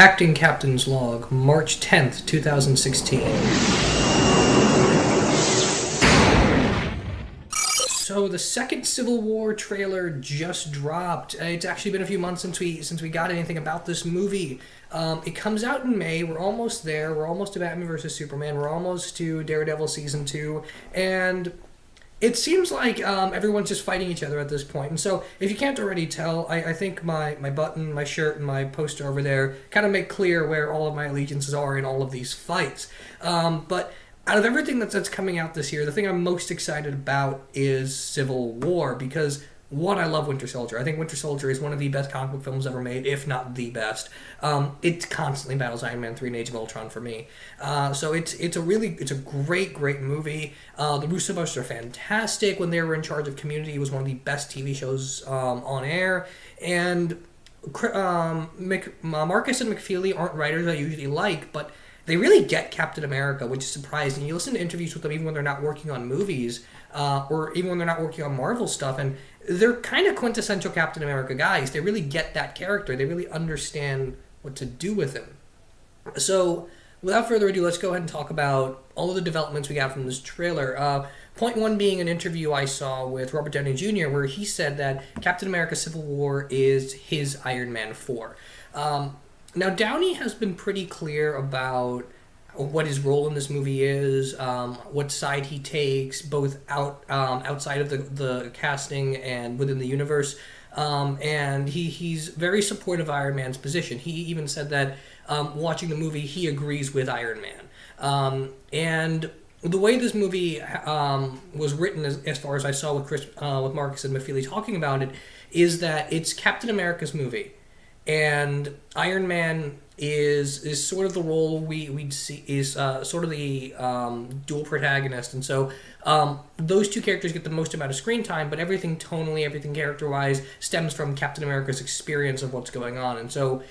Acting Captain's Log, March 10th, 2016. So the second Civil War trailer just dropped. It's actually been a few months since we got anything about this movie. It comes out in May. We're almost there. We're almost to Batman vs. Superman. We're almost to Daredevil Season 2. And it seems like everyone's just fighting each other at this point. And so if you can't already tell, I think my button, my shirt, and my poster over there kind of make clear where all of my allegiances are in all of these fights. But out of everything that's coming out this year, the thing I'm most excited about is Civil War, because one, I love Winter Soldier. I think Winter Soldier is one of the best comic book films ever made, if not the best. It constantly battles Iron Man 3 and Age of Ultron for me. So it's a great movie. The Russo brothers are fantastic. When they were in charge of Community, it was one of the best TV shows on air. And Marcus and McFeely aren't writers I usually like, but they really get Captain America, which is surprising. You listen to interviews with them even when they're not working on movies, or even when they're not working on Marvel stuff, and they're kind of quintessential Captain America guys. They really get that character. They really understand what to do with him. So, without further ado, let's go ahead and talk about all of the developments we got from this trailer. Point one being an interview I saw with Robert Downey Jr., where he said that Captain America Civil War is his Iron Man 4. Now, Downey has been pretty clear about what his role in this movie is, what side he takes, both outside of the casting and within the universe. And he's very supportive of Iron Man's position. He even said that watching the movie, he agrees with Iron Man. And the way this movie was written, as far as I saw with Marcus and McFeely talking about it, is that it's Captain America's movie. And Iron Man is sort of the role we'd see, is sort of the dual protagonist. And so those two characters get the most amount of screen time, but everything tonally, everything character-wise stems from Captain America's experience of what's going on. And so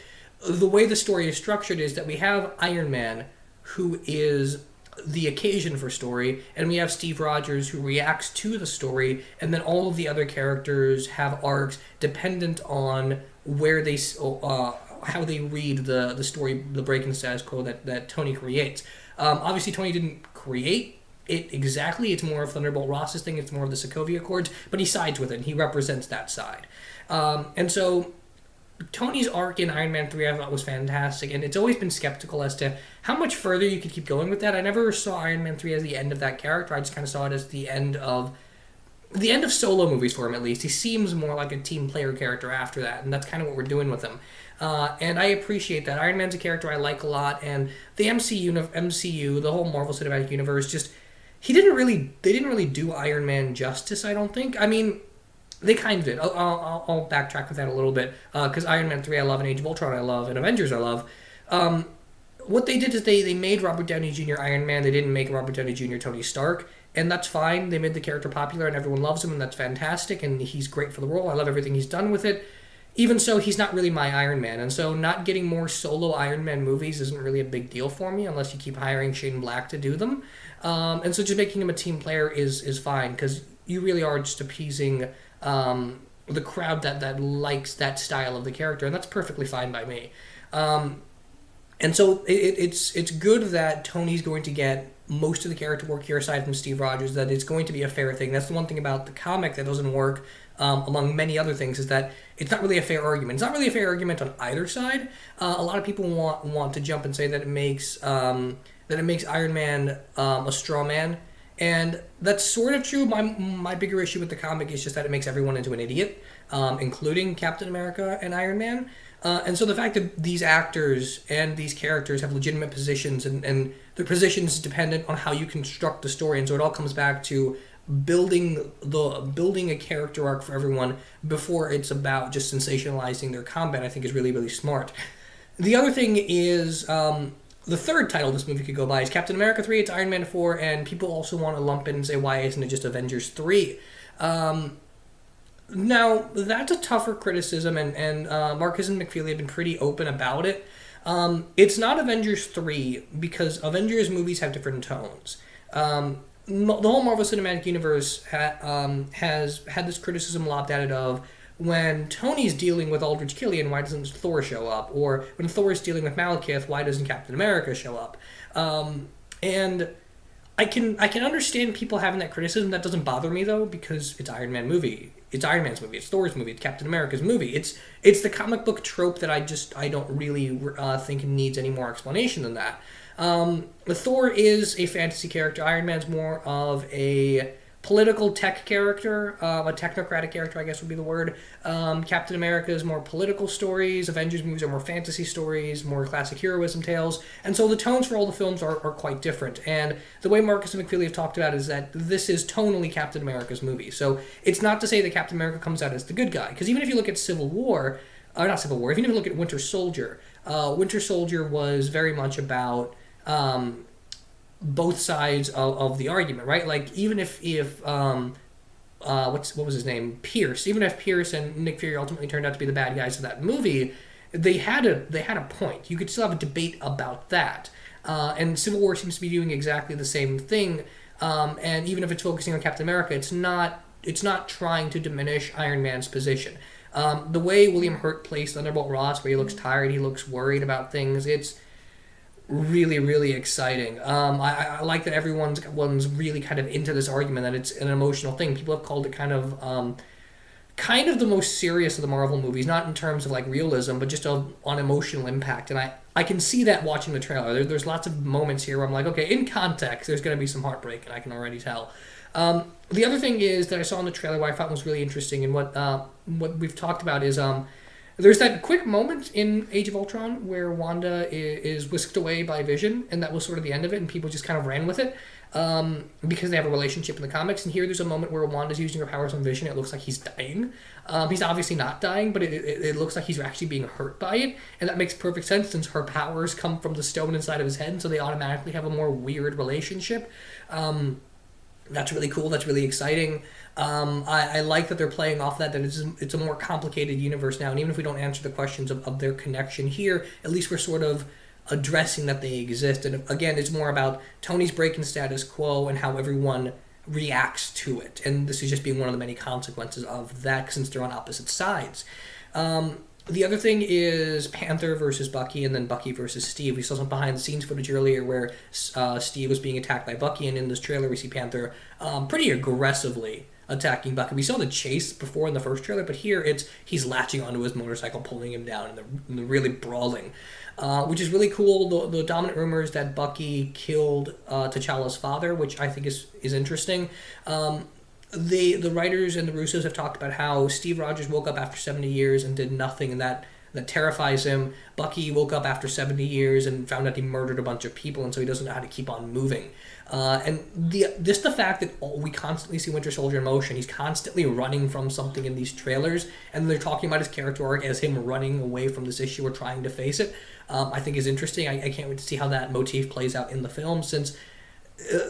the way the story is structured is that we have Iron Man, who is the occasion for story, and we have Steve Rogers, who reacts to the story, and then all of the other characters have arcs dependent on where they how they read the story, the breaking status quo that Tony creates. Obviously, Tony didn't create it exactly. It's more of Thunderbolt Ross's thing. It's more of the Sokovia Accords, but he sides with it, and he represents that side. And so Tony's arc in Iron Man 3 I thought was fantastic, and it's always been skeptical as to how much further you could keep going with that. I never saw Iron Man 3 as the end of that character. I just kind of saw it as the end of solo movies for him, at least. He seems more like a team player character after that, and that's kind of what we're doing with him. And I appreciate that. Iron Man's a character I like a lot, and the MCU, the whole Marvel Cinematic Universe, they didn't really do Iron Man justice, I don't think. I mean, they kind of did. I'll backtrack with that a little bit, because Iron Man 3 I love, and Age of Ultron I love, and Avengers I love. What they did is they made Robert Downey Jr. Iron Man. They didn't make Robert Downey Jr. Tony Stark. And that's fine. They made the character popular and everyone loves him, and that's fantastic, and he's great for the role. I love everything he's done with it. Even so, he's not really my Iron Man, and so not getting more solo Iron Man movies isn't really a big deal for me unless you keep hiring Shane Black to do them. And so just making him a team player is fine, because you really are just appeasing the crowd that likes that style of the character, and that's perfectly fine by me. And so it's good that Tony's going to get most of the character work here, aside from Steve Rogers, that it's going to be a fair thing. That's the one thing about the comic that doesn't work, among many other things, is that it's not really a fair argument. It's not really a fair argument on either side. A lot of people want to jump and say that it makes Iron Man a straw man, and that's sort of true. My bigger issue with the comic is just that it makes everyone into an idiot, including Captain America and Iron Man. And so the fact that these actors and these characters have legitimate positions, and their positions dependent on how you construct the story, and so it all comes back to building a character arc for everyone before it's about just sensationalizing their combat, I think is really, really smart. The other thing is, the third title this movie could go by is Captain America 3, it's Iron Man 4, and people also want to lump in and say, why isn't it just Avengers 3? Now, that's a tougher criticism, and Marcus and McFeely have been pretty open about it. It's not Avengers 3 because Avengers movies have different tones. The whole Marvel Cinematic Universe has had this criticism lobbed at it of, when Tony's dealing with Aldrich Killian, why doesn't Thor show up? Or when Thor's dealing with Malekith, why doesn't Captain America show up? And I can understand people having that criticism. That doesn't bother me though, because it's Iron Man movie. It's Iron Man's movie. It's Thor's movie. It's Captain America's movie. It's the comic book trope that I don't really think needs any more explanation than that. Thor is a fantasy character. Iron Man's more of a political tech character, a technocratic character, I guess would be the word. Captain America is more political stories. Avengers movies are more fantasy stories, more classic heroism tales. And so the tones for all the films are quite different. And the way Marcus and McFeely have talked about is that this is tonally Captain America's movie. So it's not to say that Captain America comes out as the good guy. Because even if you look at even if you look at Winter Soldier, Winter Soldier was very much about both sides of the argument, right? Like even if what was his name, Pierce, even if Pierce and Nick Fury ultimately turned out to be the bad guys of that movie, they had a point. You could still have a debate about that, and Civil War seems to be doing exactly the same thing. And even if it's focusing on Captain America, it's not trying to diminish Iron Man's position. The way William Hurt plays Thunderbolt Ross, where he looks tired, he looks worried about things, it's really, really exciting. I like that everyone's really kind of into this argument that it's an emotional thing. People have called it kind of the most serious of the Marvel movies, not in terms of like realism, but just on emotional impact. And I can see that watching the trailer. There's lots of moments here where I'm like, okay, in context, there's going to be some heartbreak, and I can already tell. The other thing is that I saw in the trailer, what I thought was really interesting, and what we've talked about is there's that quick moment in Age of Ultron where Wanda is whisked away by Vision, and that was sort of the end of it, and people just kind of ran with it because they have a relationship in the comics. And here there's a moment where Wanda's using her powers on Vision. It looks like he's dying. He's obviously not dying, but it looks like he's actually being hurt by it, and that makes perfect sense since her powers come from the stone inside of his head, and so they automatically have a more weird relationship. That's really cool. That's really exciting. I like that they're playing off that it's a more complicated universe now. And even if we don't answer the questions of their connection here, at least we're sort of addressing that they exist. And again, it's more about Tony's breaking status quo and how everyone reacts to it. And this is just being one of the many consequences of that since they're on opposite sides. The other thing is Panther versus Bucky, and then Bucky versus Steve. We saw some behind-the-scenes footage earlier where Steve was being attacked by Bucky, and in this trailer we see Panther pretty aggressively attacking Bucky. We saw the chase before in the first trailer, but here he's latching onto his motorcycle, pulling him down, and they're really brawling, which is really cool. The dominant rumor is that Bucky killed T'Challa's father, which I think is interesting. The writers and the Russos have talked about how Steve Rogers woke up after 70 years and did nothing, and that terrifies him. Bucky woke up after 70 years and found out he murdered a bunch of people, and so he doesn't know how to keep on moving. And just the fact that we constantly see Winter Soldier in motion, he's constantly running from something in these trailers, and they're talking about his character arc as him running away from this issue or trying to face it, I think is interesting. I can't wait to see how that motif plays out in the film, since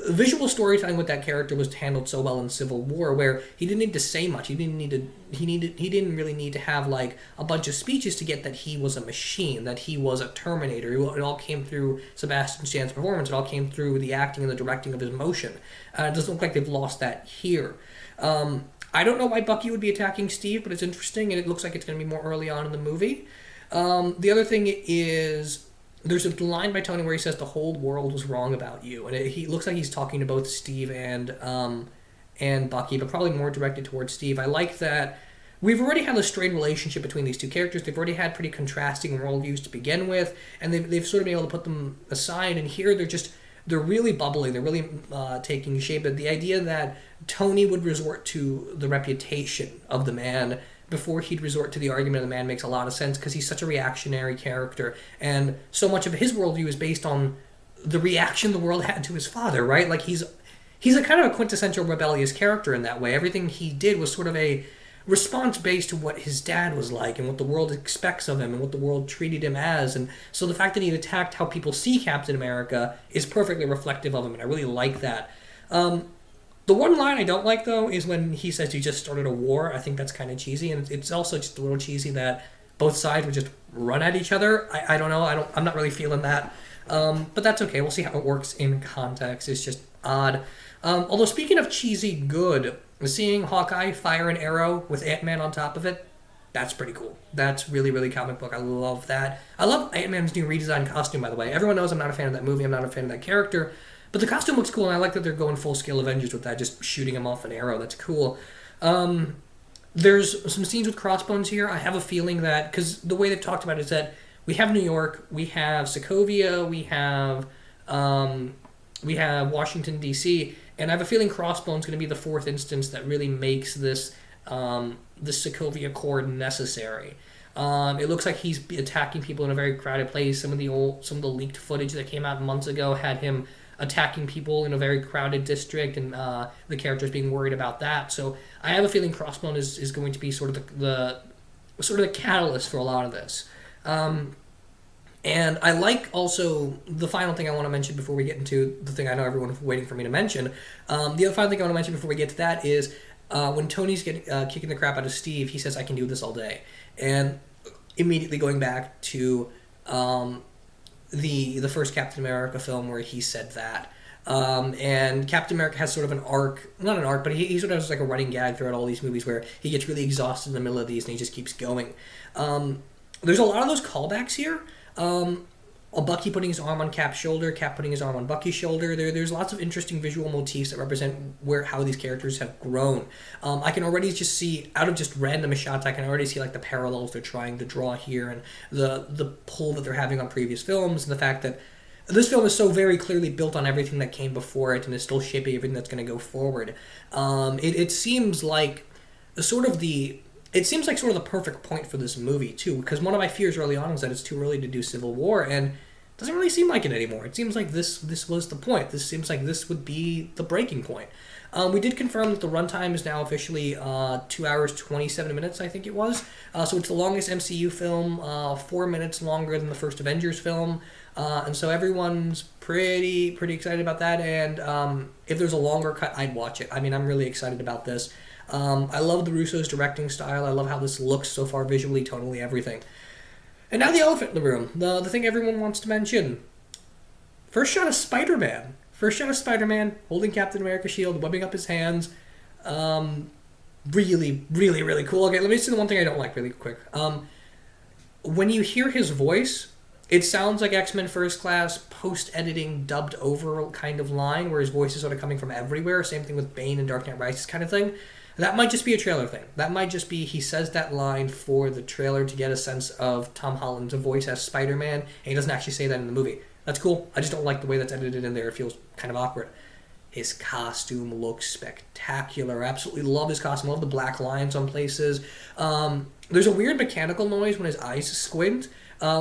visual storytelling with that character was handled so well in Civil War, where he didn't need to say much. He didn't really need to have like a bunch of speeches to get that he was a machine, that he was a Terminator. It all came through Sebastian Stan's performance. It all came through the acting and the directing of his motion. It doesn't look like they've lost that here. I don't know why Bucky would be attacking Steve, but it's interesting, and it looks like it's going to be more early on in the movie. The other thing is, there's a line by Tony where he says the whole world was wrong about you, and he looks like he's talking to both Steve and Bucky, but probably more directed towards Steve. I like that we've already had a strained relationship between these two characters. They've already had pretty contrasting worldviews to begin with, and they've sort of been able to put them aside. And here they're really bubbling. They're really taking shape. But the idea that Tony would resort to the reputation of the man before he'd resort to the argument of the man makes a lot of sense, because he's such a reactionary character, and so much of his worldview is based on the reaction the world had to his father, right? Like he's a kind of a quintessential rebellious character in that way. Everything he did was sort of a response based to what his dad was like and what the world expects of him and what the world treated him as. And so the fact that he attacked how people see Captain America is perfectly reflective of him, and I really like that. The one line I don't like, though, is when he says he just started a war. I think that's kind of cheesy, and it's also just a little cheesy that both sides would just run at each other. I don't know. I'm not really feeling that. But that's okay. We'll see how it works in context. It's just odd. Although, speaking of cheesy good, seeing Hawkeye fire an arrow with Ant-Man on top of it, That's pretty cool. That's really, really comic book. I love that. I love Ant-Man's new redesigned costume, by the way. Everyone knows I'm not a fan of that movie. I'm not a fan of that character. But the costume looks cool, and I like that they're going full-scale Avengers with that, just shooting him off an arrow. That's cool. There's some scenes with Crossbones here. I have a feeling that, because the way they've talked about it is that we have New York, we have Sokovia, we have Washington, D.C., and I have a feeling Crossbones is going to be the fourth instance that really makes this the Sokovia Accord necessary. It looks like he's attacking people in a very crowded place. Some of the leaked footage that came out months ago had him attacking people in a very crowded district, and the characters being worried about that. So I have a feeling Crossbones is going to be sort of the catalyst for a lot of this. And I like also the final thing I want to mention before we get into the thing I know everyone's waiting for me to mention. The other final thing I want to mention before we get to that is when Tony's kicking the crap out of Steve, he says, "I can do this all day," and immediately going back to the first Captain America film where he said that. And Captain America has sort of an arc, not an arc, but he sort of has like a running gag throughout all these movies where he gets really exhausted in the middle of these and he just keeps going. There's a lot of those callbacks here. Bucky putting his arm on Cap's shoulder, Cap putting his arm on Bucky's shoulder. There's lots of interesting visual motifs that represent how these characters have grown. I can already just see, out of just random shots, I can already see like the parallels they're trying to draw here, and the pull that they're having on previous films, and the fact that this film is so very clearly built on everything that came before it and is still shaping everything that's going to go forward. It seems like sort of the perfect point for this movie, too, because one of my fears early on was that it's too early to do Civil War, and it doesn't really seem like it anymore. It seems like this was the point. This seems like this would be the breaking point. We did confirm that the runtime is now officially 2 hours, 27 minutes, I think it was. So it's the longest MCU film, 4 minutes longer than the first Avengers film. And so everyone's pretty excited about that, and if there's a longer cut, I'd watch it. I mean, I'm really excited about this. I love the Russo's directing style. I love how this looks so far visually, tonally, everything. And now the elephant in the room, the thing everyone wants to mention. First shot of Spider-Man. First shot of Spider-Man holding Captain America's shield, webbing up his hands. Really, really, really cool. Okay, let me say the one thing I don't like really quick. When you hear his voice, it sounds like X-Men First Class post-editing dubbed over kind of line where his voice is sort of coming from everywhere. Same thing with Bane and Dark Knight Rises kind of thing. That might just be a trailer thing. That might just be he says that line for the trailer to get a sense of Tom Holland's voice as Spider-Man, and he doesn't actually say that in the movie. That's cool. I just don't like the way that's edited in there. It feels kind of awkward. His costume looks spectacular. I absolutely love his costume. I love the black lines on places. There's a weird mechanical noise when his eyes squint,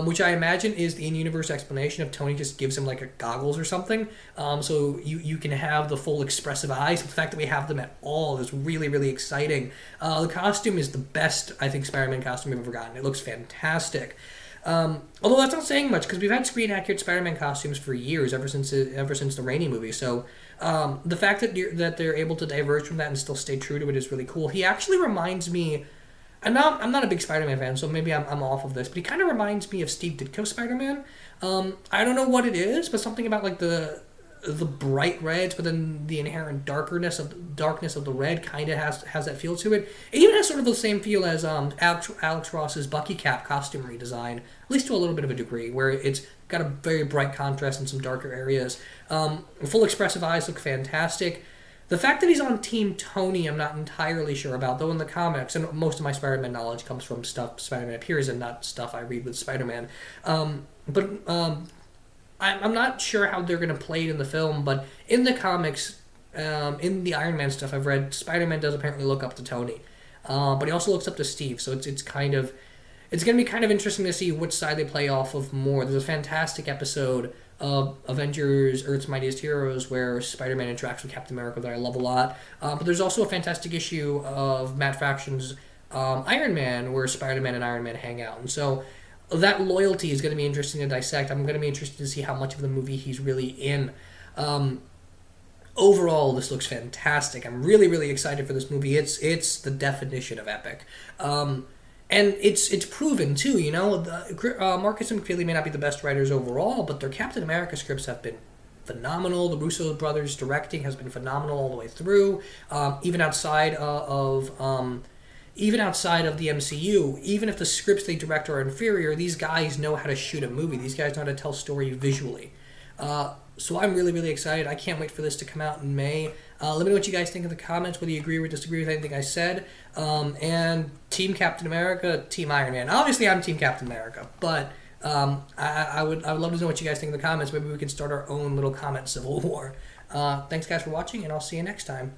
which I imagine is the in-universe explanation of Tony just gives him like a goggles or something. So you can have the full expressive eyes. But the fact that we have them at all is really, really exciting. The costume is the best, I think, Spider-Man costume we've ever gotten. It looks fantastic. Although that's not saying much because we've had screen-accurate Spider-Man costumes for years, ever since the Raimi movie. So the fact that they're able to diverge from that and still stay true to it is really cool. He actually reminds me. I'm not a big Spider-Man fan, so maybe I'm off of this, but he kind of reminds me of Steve Ditko's Spider-Man. I don't know what it is, but something about like the bright reds, but then the inherent darkness of the red kind of has that feel to it. It even has sort of the same feel as Alex Ross's Bucky Cap costume redesign, at least to a little bit of a degree, where it's got a very bright contrast in some darker areas. Full expressive eyes look fantastic. The fact that he's on Team Tony, I'm not entirely sure about, though in the comics, and most of my Spider-Man knowledge comes from stuff Spider-Man appears in, not stuff I read with Spider-Man. But I'm not sure how they're going to play it in the film, but in the comics, in the Iron Man stuff I've read, Spider-Man does apparently look up to Tony. But he also looks up to Steve, so it's going to be kind of interesting to see which side they play off of more. There's a fantastic episode of Avengers Earth's Mightiest Heroes where Spider-Man interacts with Captain America that I love a lot. But there's also a fantastic issue of Matt Fraction's Iron Man where Spider-Man and Iron Man hang out. And so that loyalty is going to be interesting to dissect. I'm going to be interested to see how much of the movie he's really in. Overall, this looks fantastic. I'm really, really excited for this movie. It's the definition of epic. And it's proven, too, you know. Marcus and McFeely may not be the best writers overall, but their Captain America scripts have been phenomenal. The Russo brothers' directing has been phenomenal all the way through. Even outside of even outside of the MCU, even if the scripts they direct are inferior, these guys know how to shoot a movie. These guys know how to tell story visually. So I'm really, really excited. I can't wait for this to come out in May. Let me know what you guys think in the comments, whether you agree or disagree with anything I said. And Team Captain America, Team Iron Man. Obviously, I'm Team Captain America, but I would love to know what you guys think in the comments. Maybe we can start our own little comment civil war. Thanks, guys, for watching, and I'll see you next time.